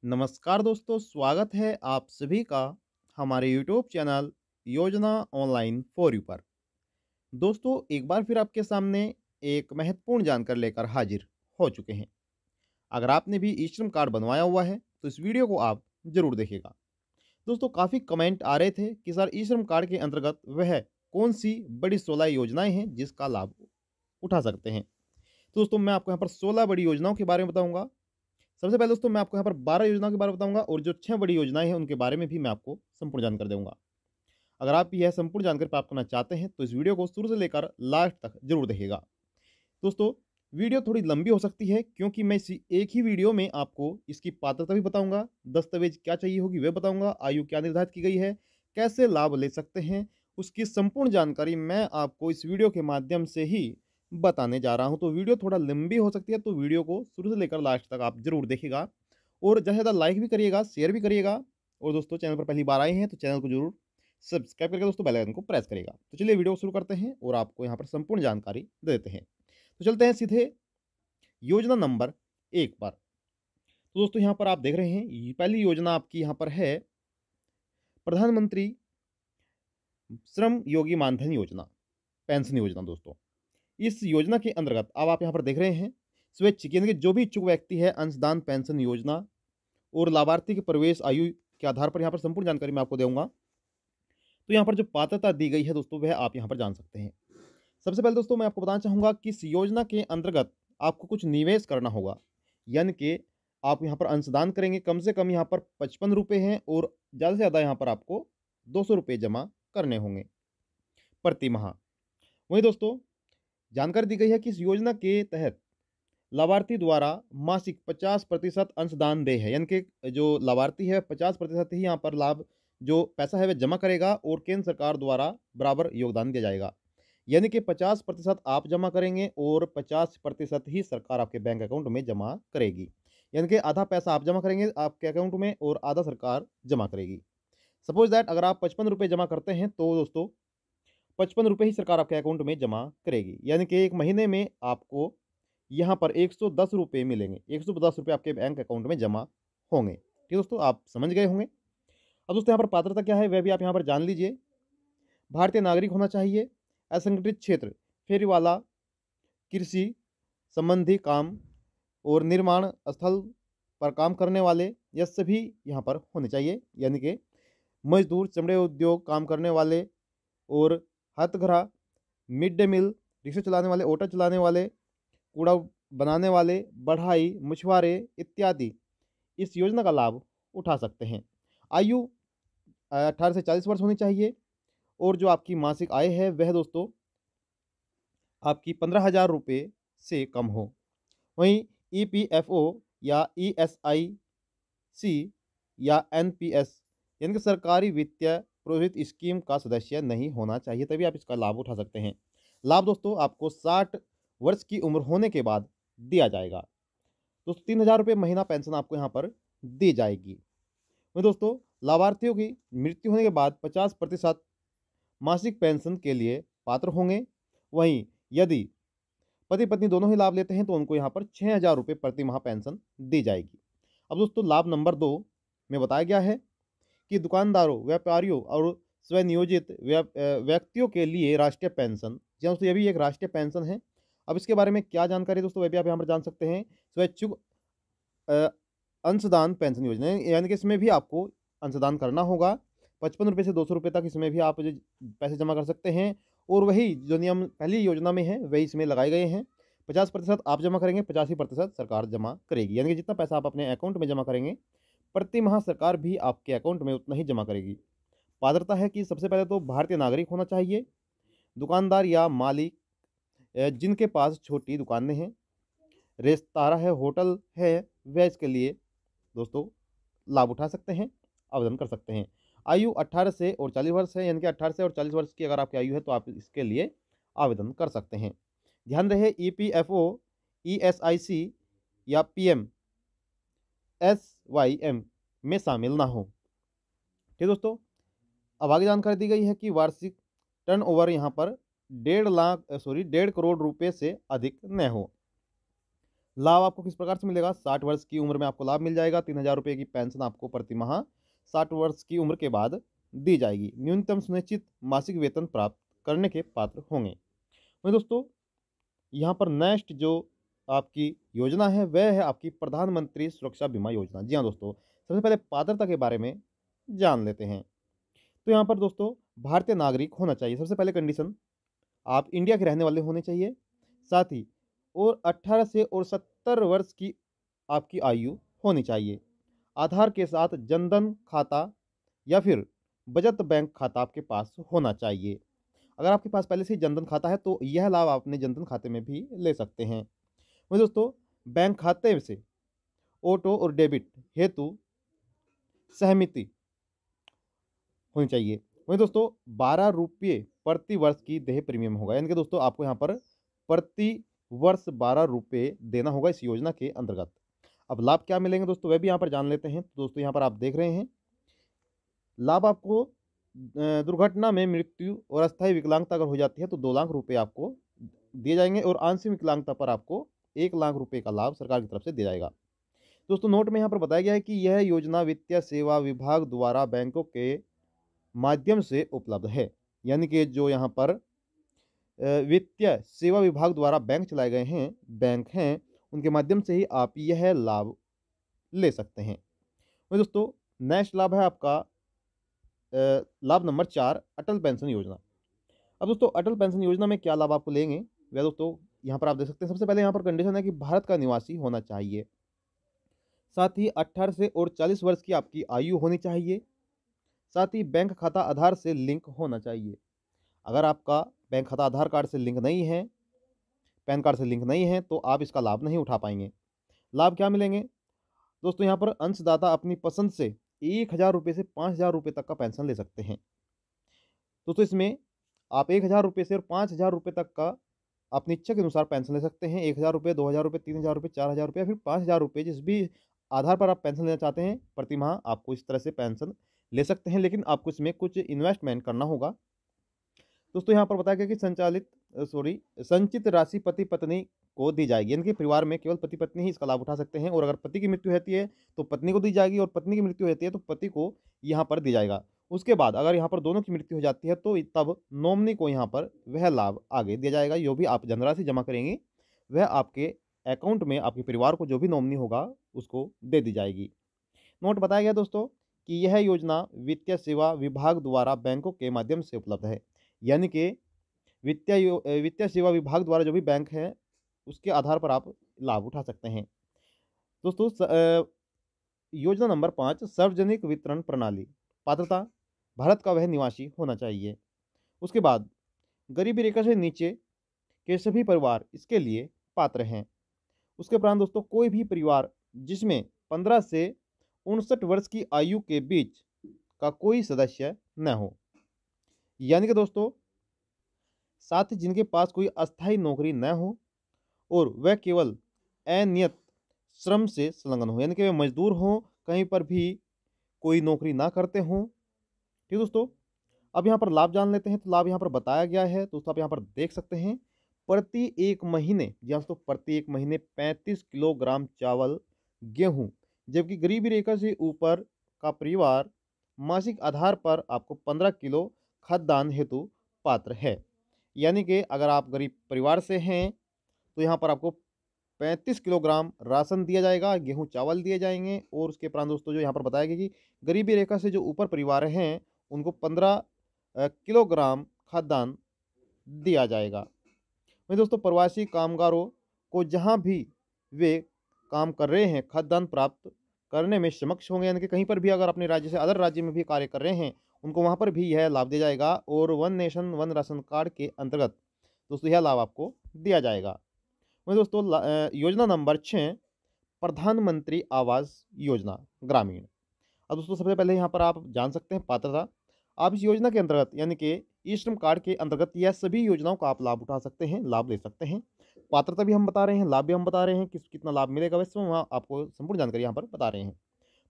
नमस्कार दोस्तों, स्वागत है आप सभी का हमारे यूट्यूब चैनल योजना ऑनलाइन फॉर यू पर। दोस्तों, एक बार फिर आपके सामने एक महत्वपूर्ण जानकारी लेकर हाजिर हो चुके हैं। अगर आपने भी ई श्रम कार्ड बनवाया हुआ है तो इस वीडियो को आप जरूर देखिएगा। दोस्तों, काफ़ी कमेंट आ रहे थे कि सर ई श्रम कार्ड के अंतर्गत वह कौन सी बड़ी 16 योजनाएं हैं जिसका लाभ उठा सकते हैं। तो दोस्तों, मैं आपको यहाँ पर 16 बड़ी योजनाओं के बारे में बताऊंगा। सबसे पहले दोस्तों, मैं आपको यहाँ पर 12 योजनाओं के बारे में बताऊंगा और जो 6 बड़ी योजनाएं हैं उनके बारे में भी मैं आपको संपूर्ण जानकारी दूंगा। अगर आप यह संपूर्ण जानकारी प्राप्त करना चाहते हैं तो इस वीडियो को शुरू से लेकर लास्ट तक जरूर देखिएगा। दोस्तों, वीडियो थोड़ी लंबी हो सकती है क्योंकि मैं इसी एक ही वीडियो में आपको इसकी पात्रता भी बताऊंगा, दस्तावेज क्या चाहिए होगी वह बताऊंगा, आयु क्या निर्धारित की गई है, कैसे लाभ ले सकते हैं, उसकी संपूर्ण जानकारी मैं आपको इस वीडियो के माध्यम से ही बताने जा रहा हूं। तो वीडियो थोड़ा लंबी हो सकती है, तो वीडियो को शुरू से लेकर लास्ट तक आप जरूर देखिएगा और ज़्यादा से ज़्यादा लाइक भी करिएगा, शेयर भी करिएगा। और दोस्तों, चैनल पर पहली बार आए हैं तो चैनल को जरूर सब्सक्राइब करके दोस्तों बेल आइकन को प्रेस करेगा। तो चलिए वीडियो शुरू करते हैं और आपको यहाँ पर संपूर्ण जानकारी दे देते हैं। तो चलते हैं सीधे योजना नंबर 1 पर। तो दोस्तों, यहाँ पर आप देख रहे हैं ये पहली योजना आपकी यहाँ पर है प्रधानमंत्री श्रम योगी मानधन योजना, पेंशन योजना। दोस्तों, इस योजना के अंतर्गत अब आप यहाँ पर देख रहे हैं स्वैच्छिक यानी कि जो भी इच्छुक व्यक्ति है अंशदान पेंशन योजना और लाभार्थी के प्रवेश आयु के आधार पर यहाँ पर संपूर्ण जानकारी मैं आपको दूंगा। तो यहाँ पर जो पात्रता दी गई है दोस्तों वह आप यहाँ पर जान सकते हैं। सबसे पहले दोस्तों, मैं आपको बताना चाहूँगा कि इस योजना के अंतर्गत आपको कुछ निवेश करना होगा, यानी कि आप यहाँ पर अंशदान करेंगे, कम से कम यहाँ पर 55 रुपये हैं और ज़्यादा से ज़्यादा यहाँ पर आपको 200 रुपये जमा करने होंगे प्रति माह। वहीं दोस्तों, जानकारी दी गई है कि इस योजना के तहत लाभार्थी द्वारा मासिक 50% अंशदान देय है, यानी कि जो लाभार्थी है 50% ही यहाँ पर लाभ जो पैसा है वह जमा करेगा और केंद्र सरकार द्वारा बराबर योगदान दिया जाएगा। यानी कि 50% आप जमा करेंगे और 50% ही सरकार आपके बैंक अकाउंट में जमा करेगी। यानी कि आधा पैसा आप जमा करेंगे आपके अकाउंट में और आधा सरकार जमा करेगी। सपोज दैट अगर आप 55 रुपये जमा करते हैं तो दोस्तों 55 रुपये ही सरकार आपके अकाउंट में जमा करेगी। यानी कि एक महीने में आपको यहाँ पर 110 रुपये मिलेंगे, 110 रुपये आपके बैंक अकाउंट में जमा होंगे। ठीक है दोस्तों, आप समझ गए होंगे। अब दोस्तों, यहाँ पर पात्रता क्या है वह भी आप यहाँ पर जान लीजिए। भारतीय नागरिक होना चाहिए, असंगठित क्षेत्र, फेरीवाला, कृषि संबंधी काम और निर्माण स्थल पर काम करने वाले यह सभी यहाँ पर होने चाहिए। यानी कि मजदूर, चमड़े उद्योग काम करने वाले और हथकरघा, मिड डे मील, रिक्शा चलाने वाले, ऑटो चलाने वाले, कूड़ा बनाने वाले, बढ़ाई, मछुआरे इत्यादि इस योजना का लाभ उठा सकते हैं। आयु 18 से 40 वर्ष होनी चाहिए और जो आपकी मासिक आय है वह दोस्तों आपकी 15,000 रुपये से कम हो। वहीं ईपीएफओ या ईएसआईसी या एनपीएस यानी कि सरकारी वित्तीय प्रोवित स्कीम का सदस्य नहीं होना चाहिए, तभी आप इसका लाभ उठा सकते हैं। लाभ दोस्तों आपको 60 वर्ष की उम्र होने के बाद दिया जाएगा। दोस्तों, 3,000 रुपये महीना पेंशन आपको यहाँ पर दी जाएगी। वहीं दोस्तों, लाभार्थियों की मृत्यु होने के बाद 50% मासिक पेंशन के लिए पात्र होंगे। वहीं यदि पति पत्नी दोनों ही लाभ लेते हैं तो उनको यहाँ पर 6,000 रुपये प्रति माह पेंशन दी जाएगी। अब दोस्तों, लाभ नंबर 2 में बताया गया है कि दुकानदारों, व्यापारियों और स्वनियोजित व्यक्तियों के लिए राष्ट्रीय पेंशन। जी हाँ दोस्तों, ये भी एक राष्ट्रीय पेंशन है। अब इसके बारे में क्या जानकारी दोस्तों वह भी आप यहाँ पर जान सकते हैं। स्वैच्छिक अ, अंशदान पेंशन योजना यानी कि इसमें भी आपको अंशदान करना होगा। 55 रुपये से 200 रुपये तक इसमें भी आप जो पैसे जमा कर सकते हैं और वही जो नियम पहली योजना में है वही इसमें लगाए गए हैं। 50% आप जमा करेंगे, 85% सरकार जमा करेगी। यानी कि जितना पैसा आप अपने अकाउंट में जमा करेंगे प्रति माह सरकार भी आपके अकाउंट में उतना ही जमा करेगी। पात्रता है कि सबसे पहले तो भारतीय नागरिक होना चाहिए, दुकानदार या मालिक जिनके पास छोटी दुकानें हैं, रेस्तरां है, होटल है, वह इसके लिए दोस्तों लाभ उठा सकते हैं, आवेदन कर सकते हैं। आयु 18 से और 40 वर्ष है, यानी कि 18 से और 40 वर्ष की अगर आपकी आयु है तो आप इसके लिए आवेदन कर सकते हैं। ध्यान रहे ईपीएफओ, ईएसआईसी या पीएमएसवाईएम में शामिल ना हो। ठीक है दोस्तों, अब आगे जानकारी दी गई है कि वार्षिक टर्नओवर यहाँ पर 1.5 करोड़ रुपए से अधिक न हो। लाभ आपको किस प्रकार से मिलेगा? 60 वर्ष की उम्र में आपको लाभ मिल जाएगा। 3,000 रुपये की पेंशन आपको प्रति माह 60 वर्ष की उम्र के बाद दी जाएगी। न्यूनतम सुनिश्चित मासिक वेतन प्राप्त करने के पात्र होंगे। वहीं दोस्तों यहाँ पर नेक्स्ट जो आपकी योजना है वह है आपकी प्रधानमंत्री सुरक्षा बीमा योजना। जी हाँ दोस्तों, सबसे पहले पात्रता के बारे में जान लेते हैं। तो यहाँ पर दोस्तों भारतीय नागरिक होना चाहिए, सबसे पहले कंडीशन। आप इंडिया के रहने वाले होने चाहिए, साथ ही और 18 से और 70 वर्ष की आपकी आयु होनी चाहिए। आधार के साथ जनधन खाता या फिर बचत बैंक खाता आपके पास होना चाहिए। अगर आपके पास पहले से ही जनधन खाता है तो यह लाभ आप अपने जनधन खाते में भी ले सकते हैं। वहीं दोस्तों बैंक खाते से ऑटो और डेबिट हेतु सहमति होनी चाहिए। वहीं दोस्तों 12 रुपये प्रति वर्ष की देय प्रीमियम होगा, यानी कि दोस्तों आपको यहाँ पर प्रति वर्ष 12 रुपये देना होगा इस योजना के अंतर्गत। अब लाभ क्या मिलेंगे दोस्तों वह भी यहाँ पर जान लेते हैं। तो दोस्तों यहाँ पर आप देख रहे हैं लाभ आपको दुर्घटना में मृत्यु और अस्थायी विकलांगता अगर हो जाती है तो 2 लाख रुपये आपको दिए जाएंगे और आंशिक विकलांगता पर आपको 1 लाख रुपये का लाभ सरकार की तरफ से दिया जाएगा। दोस्तों नोट में यहाँ पर बताया गया है कि यह योजना वित्तीय सेवा विभाग द्वारा बैंकों के माध्यम से उपलब्ध है, यानी कि जो यहाँ पर वित्तीय सेवा विभाग द्वारा बैंक चलाए गए हैं, बैंक हैं, उनके माध्यम से ही आप यह लाभ ले सकते हैं। वही दोस्तों नेक्स्ट लाभ है आपका लाभ नंबर 4 अटल पेंशन योजना। अब दोस्तों अटल पेंशन योजना में क्या लाभ आपको लेंगे वह दोस्तों यहाँ पर आप देख सकते हैं। सबसे पहले यहाँ पर कंडीशन है कि भारत का निवासी होना चाहिए, साथ ही 18 से और 40 वर्ष की आपकी आयु होनी चाहिए, साथ ही बैंक खाता आधार से लिंक होना चाहिए। अगर आपका बैंक खाता आधार कार्ड से लिंक नहीं है, पैन कार्ड से लिंक नहीं है तो आप इसका लाभ नहीं उठा पाएंगे। लाभ क्या मिलेंगे दोस्तों? यहाँ पर अंशदाता अपनी पसंद से 1,000 रुपये से 5,000 रुपये तक का पेंशन ले सकते हैं। दोस्तों इसमें आप 1,000 रुपये से और 5,000 रुपये तक का अपनी इच्छा के अनुसार पेंशन ले सकते हैं। 1,000 रुपये, 2,000 रुपये, 3,000 रुपये, 4,000 रुपये, फिर 5,000 रुपये, जिस भी आधार पर आप पेंशन लेना चाहते हैं प्रति माह आपको इस तरह से पेंशन ले सकते हैं, लेकिन आपको इसमें कुछ इन्वेस्टमेंट करना होगा। दोस्तों यहाँ पर बताया गया कि संचित राशि पति पत्नी को दी जाएगी, यानी कि परिवार में केवल पति पत्नी ही इसका लाभ उठा सकते हैं, और अगर पति की मृत्यु होती है तो पत्नी को दी जाएगी, और पत्नी की मृत्यु होती है तो पति को यहाँ पर दी जाएगा। उसके बाद अगर यहाँ पर दोनों की मृत्यु हो जाती है तो तब नॉमिनी को यहाँ पर वह लाभ आगे दिया जाएगा। जो भी आप धनराशि जमा करेंगे वह आपके अकाउंट में आपके परिवार को जो भी नॉमिनी होगा उसको दे दी जाएगी। नोट बताया गया दोस्तों कि यह योजना वित्तीय सेवा विभाग द्वारा बैंकों के माध्यम से उपलब्ध है, यानी कि वित्तीय सेवा विभाग द्वारा जो भी बैंक है उसके आधार पर आप लाभ उठा सकते हैं। दोस्तों योजना नंबर 5 सार्वजनिक वितरण प्रणाली। पात्रता भारत का वह निवासी होना चाहिए। उसके बाद गरीबी रेखा से नीचे के सभी परिवार इसके लिए पात्र हैं। उसके उपरांत दोस्तों कोई भी परिवार जिसमें 15 से 59 वर्ष की आयु के बीच का कोई सदस्य न हो, यानी कि दोस्तों साथ ही जिनके पास कोई अस्थायी नौकरी न हो और वह केवल अनियत श्रम से संलग्न हो, यानी कि वे मजदूर हों, कहीं पर भी कोई नौकरी ना करते हों। ठीक दोस्तों, अब यहाँ पर लाभ जान लेते हैं। तो लाभ यहाँ पर बताया गया है दोस्तों, आप यहाँ पर देख सकते हैं प्रति एक महीने, जी हाँ दोस्तों, प्रति एक महीने 35 किलोग्राम चावल गेहूं, जबकि गरीबी रेखा से ऊपर का परिवार मासिक आधार पर आपको 15 किलो खाद्यान्न हेतु पात्र है। यानी कि अगर आप गरीब परिवार से हैं तो यहाँ पर आपको 35 किलोग्राम राशन दिया जाएगा, गेहूं चावल दिए जाएंगे, और उसके उपरांत दोस्तों जो यहाँ पर बताया गया कि गरीबी रेखा से जो ऊपर परिवार हैं उनको 15 किलोग्राम खाद्यान्न दिया जाएगा। वहीं दोस्तों प्रवासी कामगारों को जहाँ भी वे काम कर रहे हैं खाद्यान्न प्राप्त करने में सक्षम होंगे, यानी कि कहीं पर भी अगर अपने राज्य से अदर राज्य में भी कार्य कर रहे हैं उनको वहाँ पर भी यह लाभ दिया जाएगा, और one nation one ration card के अंतर्गत दोस्तों यह लाभ आपको दिया जाएगा। वहीं दोस्तों योजना नंबर 6 प्रधानमंत्री आवास योजना ग्रामीण। अब दोस्तों सबसे पहले यहाँ पर आप जान सकते हैं पात्रता। आप इस योजना के अंतर्गत यानी कि ई श्रम कार्ड के अंतर्गत यह सभी योजनाओं का आप लाभ उठा सकते हैं, लाभ ले सकते हैं। पात्रता भी हम बता रहे हैं, लाभ भी हम बता रहे हैं, कितना लाभ मिलेगा वैसे वहाँ आपको संपूर्ण जानकारी यहाँ पर बता रहे हैं।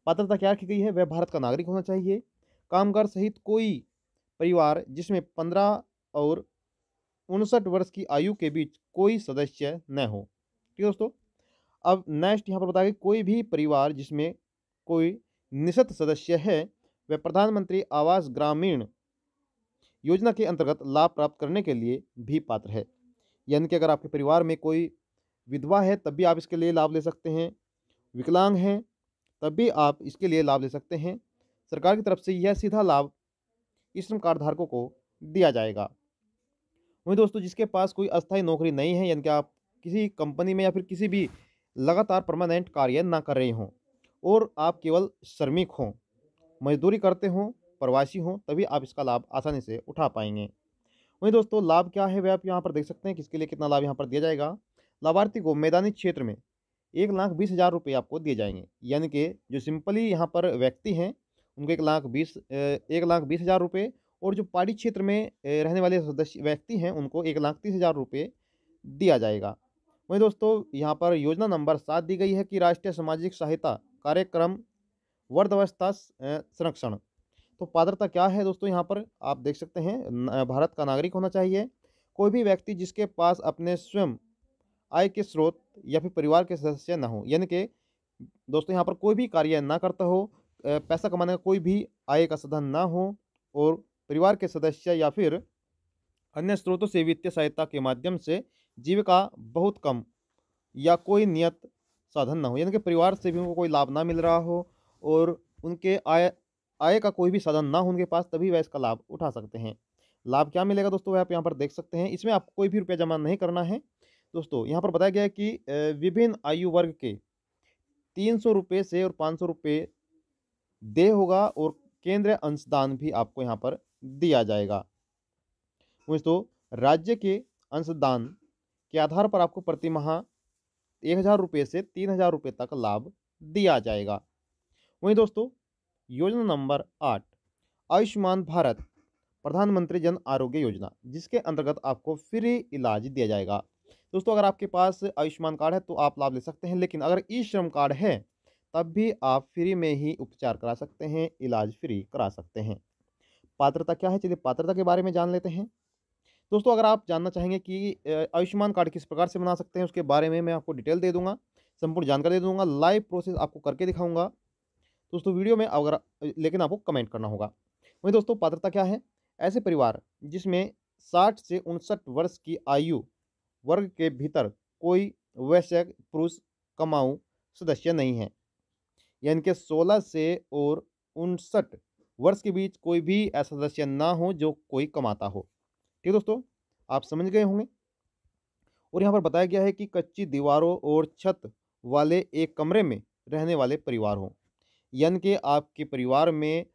पात्रता क्या रखी गई है? वह भारत का नागरिक होना चाहिए, कामगार सहित कोई परिवार जिसमें 15 और 59 वर्ष की आयु के बीच कोई सदस्य न हो। ठीक है दोस्तों, अब नेक्स्ट यहाँ पर बताया कि कोई भी परिवार जिसमें कोई निःशक्त सदस्य है, वह प्रधानमंत्री आवास ग्रामीण योजना के अंतर्गत लाभ प्राप्त करने के लिए भी पात्र है। यानी कि अगर आपके परिवार में कोई विधवा है, तब भी आप इसके लिए लाभ ले सकते हैं। विकलांग हैं, तब भी आप इसके लिए लाभ ले सकते हैं। सरकार की तरफ से यह सीधा लाभ ई श्रम कार्ड धारकों को दिया जाएगा। वहीं दोस्तों, जिसके पास कोई अस्थायी नौकरी नहीं है, यानी कि आप किसी कंपनी में या फिर किसी भी लगातार परमानेंट कार्य ना कर रहे हों और आप केवल श्रमिक हों, मजदूरी करते हों, प्रवासी हों, तभी आप इसका लाभ आसानी से उठा पाएंगे। वहीं दोस्तों, लाभ क्या है वह आप यहाँ पर देख सकते हैं, किसके लिए कितना लाभ यहाँ पर दिया जाएगा। लाभार्थी को मैदानी क्षेत्र में 1,20,000 रुपये आपको दिए जाएंगे। यानी कि जो सिंपली यहाँ पर व्यक्ति हैं, उनको 1,20,000 रुपये, और जो पहाड़ी क्षेत्र में रहने वाले सदस्य व्यक्ति हैं, उनको 1,30,000 रुपये दिया जाएगा। वहीं दोस्तों, यहाँ पर योजना नंबर 7 दी गई है कि राष्ट्रीय सामाजिक सहायता कार्यक्रम वृद्धावस्था संरक्षण। तो पात्रता क्या है दोस्तों, यहाँ पर आप देख सकते हैं, भारत का नागरिक होना चाहिए। कोई भी व्यक्ति जिसके पास अपने स्वयं आय के स्रोत या फिर परिवार के सदस्य ना हो, यानी कि दोस्तों यहाँ पर कोई भी कार्य ना करता हो, पैसा कमाने का कोई भी आय का साधन ना हो, और परिवार के सदस्य या फिर अन्य स्रोतों से वित्तीय सहायता के माध्यम से जीविका बहुत कम या कोई नियत साधन ना हो, यानी कि परिवार से भी उनको कोई लाभ ना मिल रहा हो और उनके आय आय का कोई भी साधन ना हो उनके पास, तभी वह इसका लाभ उठा सकते हैं। लाभ क्या मिलेगा दोस्तों, वह आप यहाँ पर देख सकते हैं। इसमें आपको कोई भी रुपया जमा नहीं करना है दोस्तों। यहाँ पर बताया गया है कि विभिन्न आयु वर्ग के 300 रुपये से और 500 रुपये देय होगा, और केंद्रीय अंशदान भी आपको यहाँ पर दिया जाएगा। दोस्तों, राज्य के अंशदान के आधार पर आपको प्रति माह 1,000 रुपये से 3,000 रुपये तक लाभ दिया जाएगा। वहीं दोस्तों, योजना नंबर 8 आयुष्मान भारत प्रधानमंत्री जन आरोग्य योजना, जिसके अंतर्गत आपको फ्री इलाज दिया जाएगा। दोस्तों, अगर आपके पास आयुष्मान कार्ड है तो आप लाभ ले सकते हैं, लेकिन अगर ई श्रम कार्ड है तब भी आप फ्री में ही उपचार करा सकते हैं, इलाज फ्री करा सकते हैं। पात्रता क्या है, चलिए पात्रता के बारे में जान लेते हैं। दोस्तों, अगर आप जानना चाहेंगे कि आयुष्मान कार्ड किस प्रकार से बना सकते हैं, उसके बारे में मैं आपको डिटेल दे दूंगा, संपूर्ण जानकारी दे दूंगा, लाइव प्रोसेस आपको करके दिखाऊंगा दोस्तों वीडियो में, अगर लेकिन आपको कमेंट करना होगा। वहीं दोस्तों, पात्रता क्या है, ऐसे परिवार जिसमें 60 से 59 वर्ष की आयु वर्ग के भीतर कोई वयस्क पुरुष कमाऊ सदस्य नहीं है, यानी कि 16 से और 59 वर्ष के बीच कोई भी ऐसा सदस्य ना हो जो कोई कमाता हो। ठीक दोस्तों, आप समझ गए होंगे। और यहाँ पर बताया गया है कि कच्ची दीवारों और छत वाले एक कमरे में रहने वाले परिवार हों, यानी कि आपके परिवार में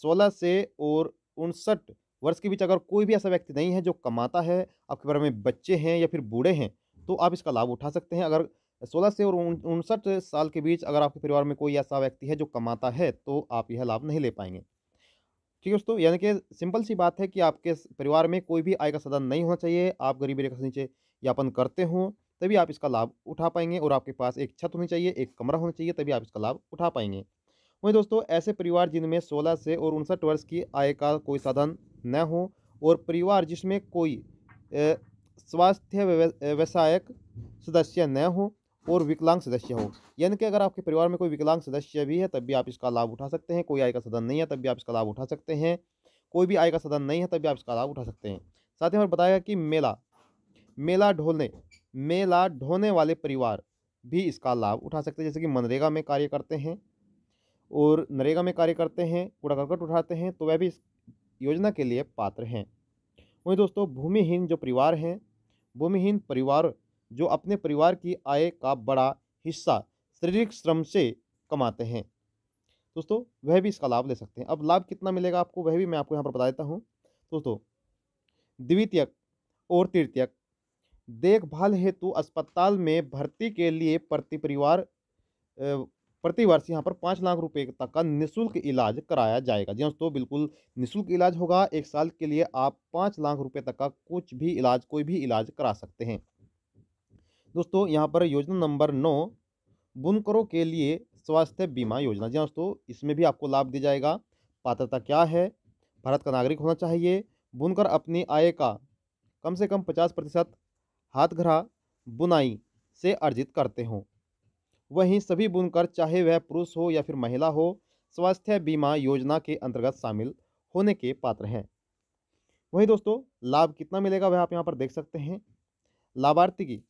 16 से और 59 वर्ष के बीच अगर कोई भी ऐसा व्यक्ति नहीं है जो कमाता है, आपके परिवार में बच्चे हैं या फिर बूढ़े हैं, तो आप इसका लाभ उठा सकते हैं। अगर 16 से और 59 साल के बीच अगर आपके परिवार में कोई ऐसा व्यक्ति है जो कमाता है, तो आप यह लाभ नहीं ले पाएंगे। ठीक है दोस्तों, यानी कि सिंपल सी बात है कि आपके परिवार में कोई भी आय का साधन नहीं होना चाहिए, आप गरीबी रेखा से नीचे यापन करते हों, तभी आप इसका लाभ उठा पाएंगे, और आपके पास एक छत होनी चाहिए, एक कमरा होना चाहिए, तभी आप इसका लाभ उठा पाएंगे। वहीं दोस्तों, ऐसे परिवार जिनमें 16 से और 59 वर्ष की आय का कोई साधन न हो, और परिवार जिसमें कोई स्वास्थ्य व्यवसायक सदस्य न हो और विकलांग सदस्य हो, यानी कि अगर आपके परिवार में कोई विकलांग सदस्य भी है तब भी आप इसका लाभ उठा सकते हैं। कोई आय का साधन नहीं है तब भी आप इसका लाभ उठा सकते हैं। कोई भी आय का साधन नहीं है तब भी आप इसका लाभ उठा सकते हैं। साथ ही हमें बताया कि मेला ढोने वाले परिवार भी इसका लाभ उठा सकते हैं, जैसे कि मनरेगा में कार्य करते हैं और नरेगा में कार्य करते हैं, कूड़ा करकट उठाते हैं, तो वह भी इस योजना के लिए पात्र हैं। वहीं दोस्तों, भूमिहीन जो परिवार हैं, भूमिहीन परिवार जो अपने परिवार की आय का बड़ा हिस्सा शारीरिक श्रम से कमाते हैं दोस्तों, वह भी इसका लाभ ले सकते हैं। अब लाभ कितना मिलेगा आपको, वह भी मैं आपको यहाँ पर बता देता हूँ दोस्तों। द्वितीयक और तृतीयक देखभाल हेतु अस्पताल में भर्ती के लिए प्रति वर्ष यहाँ पर 5 लाख रुपए तक का निःशुल्क इलाज कराया जाएगा। जी दोस्तों, बिल्कुल निःशुल्क इलाज होगा। 1 साल के लिए आप 5 लाख रुपए तक का कुछ भी इलाज, कोई भी इलाज करा सकते हैं दोस्तों। यहाँ पर योजना नंबर 9 बुनकरों के लिए स्वास्थ्य बीमा योजना। जी दोस्तों, इसमें भी आपको लाभ दिया जाएगा। पात्रता क्या है, भारत का नागरिक होना चाहिए, बुनकर अपनी आय का कम से कम 50% हाथगढ़ा बुनाई से अर्जित करते हों, वहीं सभी बुनकर, चाहे वह पुरुष हो या फिर महिला हो, स्वास्थ्य बीमा योजना के अंतर्गत शामिल होने के पात्र हैं। वहीं दोस्तों लाभ कितना मिलेगा वह आप यहाँ पर देख सकते हैं। लाभार्थी की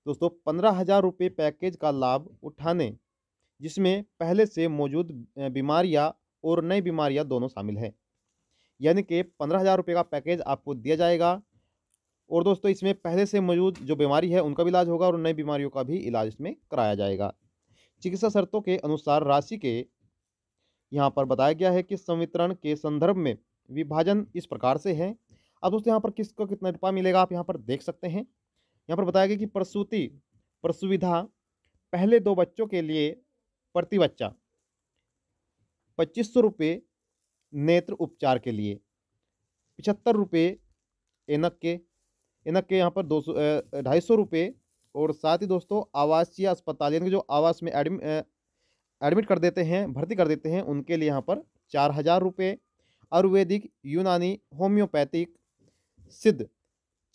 दोस्तों 15,000 रुपये पैकेज का लाभ उठाने, जिसमें पहले से मौजूद बीमारियां और नई बीमारियां दोनों शामिल हैं। यानी कि 15,000 रुपये का पैकेज आपको दिया जाएगा और दोस्तों इसमें पहले से मौजूद जो बीमारी है उनका भी इलाज होगा और नई बीमारियों का भी इलाज इसमें कराया जाएगा। चिकित्सा शर्तों के अनुसार राशि के यहाँ पर बताया गया है कि संवितरण के संदर्भ में विभाजन इस प्रकार से है। अब दोस्तों यहाँ पर किसको कितना रुपया मिलेगा आप यहाँ पर देख सकते हैं। यहाँ पर बताया गया कि प्रसुविधा पहले 2 बच्चों के लिए प्रति बच्चा 2500 रुपये, नेत्र उपचार के लिए 75 रुपये, एनक के यहाँ पर 250 रुपये और साथ ही दोस्तों आवासीय अस्पताल यानी कि जो आवास में एडमिट कर देते हैं, भर्ती कर देते हैं, उनके लिए यहाँ पर 4,000 रुपये, आयुर्वेदिक, यूनानी, होम्योपैथिक, सिद्ध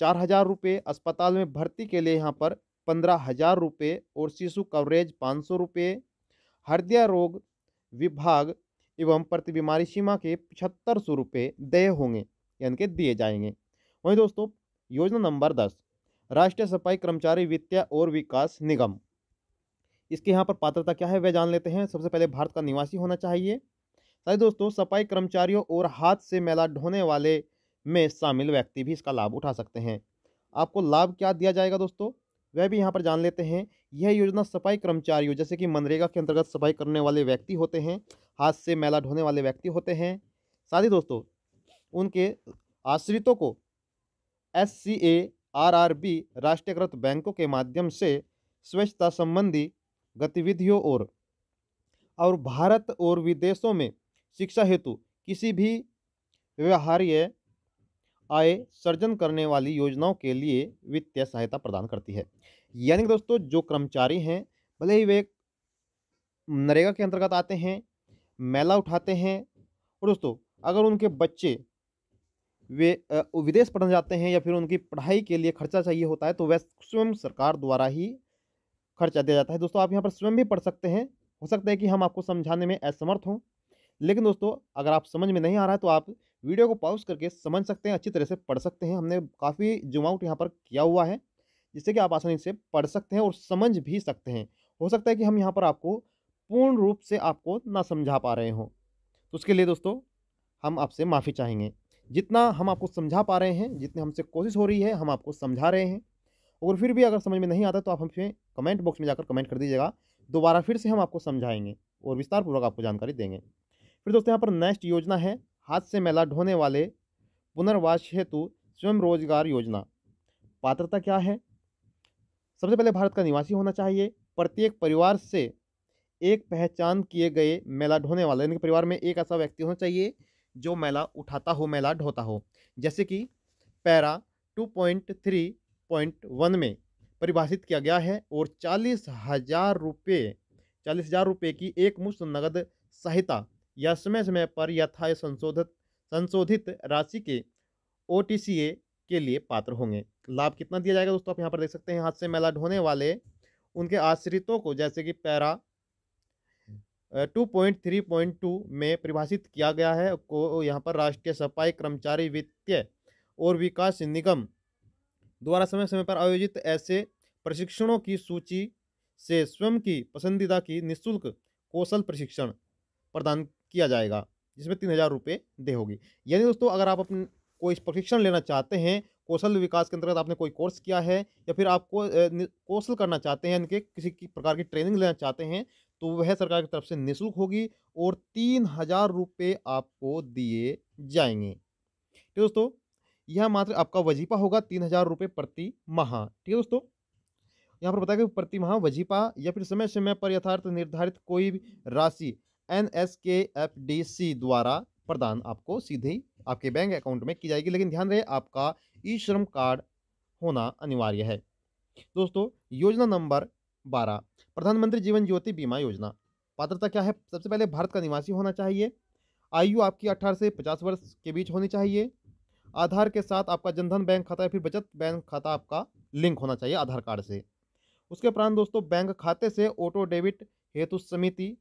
4,000 रुपये, अस्पताल में भर्ती के लिए यहाँ पर 15,000 रुपये और शिशु कवरेज 500 रुपये, हृदय रोग विभाग एवं प्रति बीमारी सीमा के 7500 रुपये देय होंगे यानी कि दिए जाएंगे। वहीं दोस्तों योजना नंबर 10 राष्ट्रीय सफाई कर्मचारी वित्त और विकास निगम, इसके यहाँ पर पात्रता क्या है वह जान लेते हैं। सबसे पहले भारत का निवासी होना चाहिए। साथ ही दोस्तों सफाई कर्मचारियों और हाथ से मैला ढोने वाले में शामिल व्यक्ति भी इसका लाभ उठा सकते हैं। आपको लाभ क्या दिया जाएगा दोस्तों वह भी यहाँ पर जान लेते हैं। यह योजना सफाई कर्मचारियों जैसे कि मनरेगा के अंतर्गत सफाई करने वाले व्यक्ति होते हैं, हाथ से मैला ढोने वाले व्यक्ति होते हैं। साथ ही दोस्तों उनके आश्रितों को SCARRB राष्ट्रीयकृत बैंकों के माध्यम से स्वच्छता संबंधी गतिविधियों और भारत और विदेशों में शिक्षा हेतु किसी भी व्यवहार्य आय सर्जन करने वाली योजनाओं के लिए वित्तीय सहायता प्रदान करती है। यानी कि दोस्तों जो कर्मचारी हैं भले ही वे नरेगा के अंतर्गत आते हैं, मैला उठाते हैं और दोस्तों अगर उनके बच्चे वे विदेश पढ़ने जाते हैं या फिर उनकी पढ़ाई के लिए खर्चा चाहिए होता है तो वह स्वयं सरकार द्वारा ही खर्चा दिया जाता है। दोस्तों आप यहाँ पर स्वयं भी पढ़ सकते हैं। हो सकता है कि हम आपको समझाने में असमर्थ हों, लेकिन दोस्तों अगर आप समझ में नहीं आ रहा है तो आप वीडियो को पॉज करके समझ सकते हैं, अच्छी तरह से पढ़ सकते हैं। हमने काफ़ी जूम आउट यहाँ पर किया हुआ है जिससे कि आप आसानी से पढ़ सकते हैं और समझ भी सकते हैं। हो सकता है कि हम यहाँ पर आपको पूर्ण रूप से आपको ना समझा पा रहे हों, तो उसके लिए दोस्तों हम आपसे माफ़ी चाहेंगे। जितना हम आपको समझा पा रहे हैं, जितनी हमसे कोशिश हो रही है हम आपको समझा रहे हैं, और फिर भी अगर समझ में नहीं आता तो आप हमसे कमेंट बॉक्स में जाकर कमेंट कर दीजिएगा। दोबारा फिर से हम आपको समझाएंगे और विस्तार पूर्वक आपको जानकारी देंगे। फिर दोस्तों यहाँ पर नेक्स्ट योजना है हाथ से मैला ढोने वाले पुनर्वास हेतु स्वयं रोजगार योजना। पात्रता क्या है? सबसे पहले भारत का निवासी होना चाहिए। प्रत्येक परिवार से एक पहचान किए गए मैला ढोने वाला यानी कि परिवार में एक ऐसा व्यक्ति होना चाहिए जो मैला उठाता हो, मैला ढोता हो। जैसे कि पैरा 2.3.1 में परिभाषित किया गया है और 40,000 रुपये की एक मुश्त नगद सहायता या समय समय पर यथा संशोधित राशि के OTCA के लिए पात्र होंगे। लाभ कितना दिया जाएगा दोस्तों आप यहाँ पर देख सकते हैं। हाथ से मैला ढोने वाले उनके आश्रितों को जैसे कि पैरा 2.3.2 में परिभाषित किया गया है को यहाँ पर राष्ट्रीय सफाई कर्मचारी वित्त और विकास निगम द्वारा समय समय पर आयोजित ऐसे प्रशिक्षणों की सूची से स्वयं की पसंदीदा की निःशुल्क कौशल प्रशिक्षण प्रदान किया जाएगा जिसमें 3,000 रुपये दे होगी। यानी दोस्तों अगर आप अपने कोई प्रशिक्षण लेना चाहते हैं, कौशल विकास के अंतर्गत आपने कोई कोर्स किया है या फिर आपको कौशल करना चाहते हैं, इनके किसी की प्रकार की ट्रेनिंग लेना चाहते हैं तो वह सरकार की तरफ से निःशुल्क होगी और 3,000 रुपये आपको दिए जाएंगे। ठीक दोस्तों, यह मात्र आपका वजीफा होगा 3,000 रुपये प्रति माह। ठीक है दोस्तों, यहाँ पर बताया कि प्रति माह वजीफा या फिर समय समय पर यथार्थ निर्धारित कोई भी राशि NSKFDC द्वारा प्रदान आपको सीधे आपके बैंक अकाउंट में की जाएगी। लेकिन ध्यान रहे आपका ई-श्रम कार्ड होना अनिवार्य है। दोस्तों योजना नंबर 12 प्रधानमंत्री जीवन ज्योति बीमा योजना। पात्रता क्या है? सबसे पहले भारत का निवासी होना चाहिए। आयु आपकी 18 से 50 वर्ष के बीच होनी चाहिए। आधार के साथ आपका जनधन बैंक खाता या फिर बचत बैंक खाता आपका लिंक होना चाहिए आधार कार्ड से। उसके उपरांत दोस्तों बैंक खाते से ऑटो डेबिट हेतु समिति।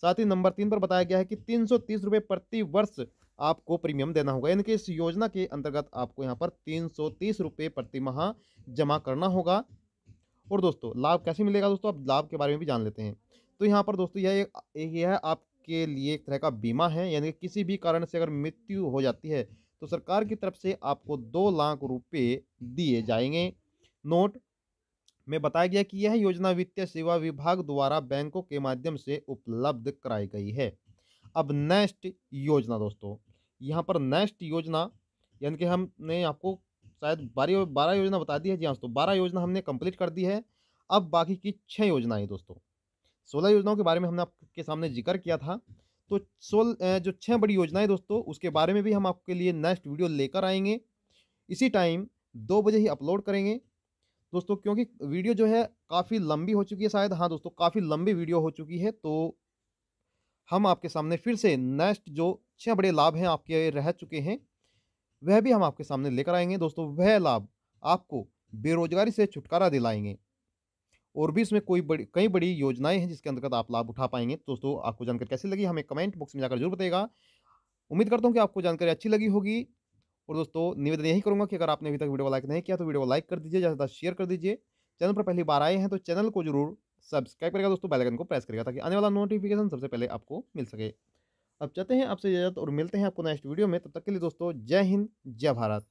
साथ ही नंबर 3 पर बताया गया है कि ₹330 प्रति वर्ष आपको प्रीमियम देना होगा, यानी कि इस योजना के अंतर्गत आपको यहाँ पर ₹330 प्रति माह जमा करना होगा। और दोस्तों लाभ कैसे मिलेगा दोस्तों, अब लाभ के बारे में भी जान लेते हैं। तो यहाँ पर दोस्तों यह आपके लिए एक तरह का बीमा है, यानी कि किसी भी कारण से अगर मृत्यु हो जाती है तो सरकार की तरफ से आपको 2 लाख रुपए दिए जाएंगे। नोट में बताया गया कि यह योजना वित्तीय सेवा विभाग द्वारा बैंकों के माध्यम से उपलब्ध कराई गई है। अब नेक्स्ट योजना दोस्तों, यहाँ पर नेक्स्ट योजना यानी कि हमने आपको शायद 12 योजना बता दी है। जी हाँ दोस्तों, 12 योजना हमने कंप्लीट कर दी है। अब बाकी की 6 योजनाएं दोस्तों, 16 योजनाओं के बारे में हमने आपके सामने जिक्र किया था। तो जो 6 बड़ी योजनाएं दोस्तों, उसके बारे में भी हम आपके लिए नेक्स्ट वीडियो लेकर आएंगे। इसी टाइम 2 बजे ही अपलोड करेंगे दोस्तों, क्योंकि वीडियो जो है काफ़ी लंबी हो चुकी है शायद। हाँ दोस्तों, काफ़ी लंबी वीडियो हो चुकी है, तो हम आपके सामने फिर से नेक्स्ट जो 6 बड़े लाभ हैं आपके रह चुके हैं, वह भी हम आपके सामने लेकर आएँगे दोस्तों। वह लाभ आपको बेरोज़गारी से छुटकारा दिलाएँगे और भी इसमें कई बड़ी योजनाएँ हैं जिसके अंतर्गत आप लाभ उठा पाएँगे। दोस्तों आपको जानकारी कैसी लगी हमें कमेंट बॉक्स में जाकर ज़रूर बताइएगा। उम्मीद करता हूँ कि आपको जानकारी अच्छी लगी होगी। और दोस्तों निवेदन यही करूँगा कि अगर आपने अभी तक वीडियो को लाइक नहीं किया तो वीडियो को लाइक कर दीजिए, ज़्यादा से ज़्यादा शेयर कर दीजिए। चैनल पर पहली बार आए हैं तो चैनल को ज़रूर सब्सक्राइब करेगा दोस्तों, बेल आइकन को प्रेस करेगा ताकि आने वाला नोटिफिकेशन सबसे पहले आपको मिल सके। अब चाहते हैं आपसे इजाज़त और मिलते हैं आपको नेक्स्ट वीडियो में। तब तक के लिए दोस्तों जय हिंद, जय भारत।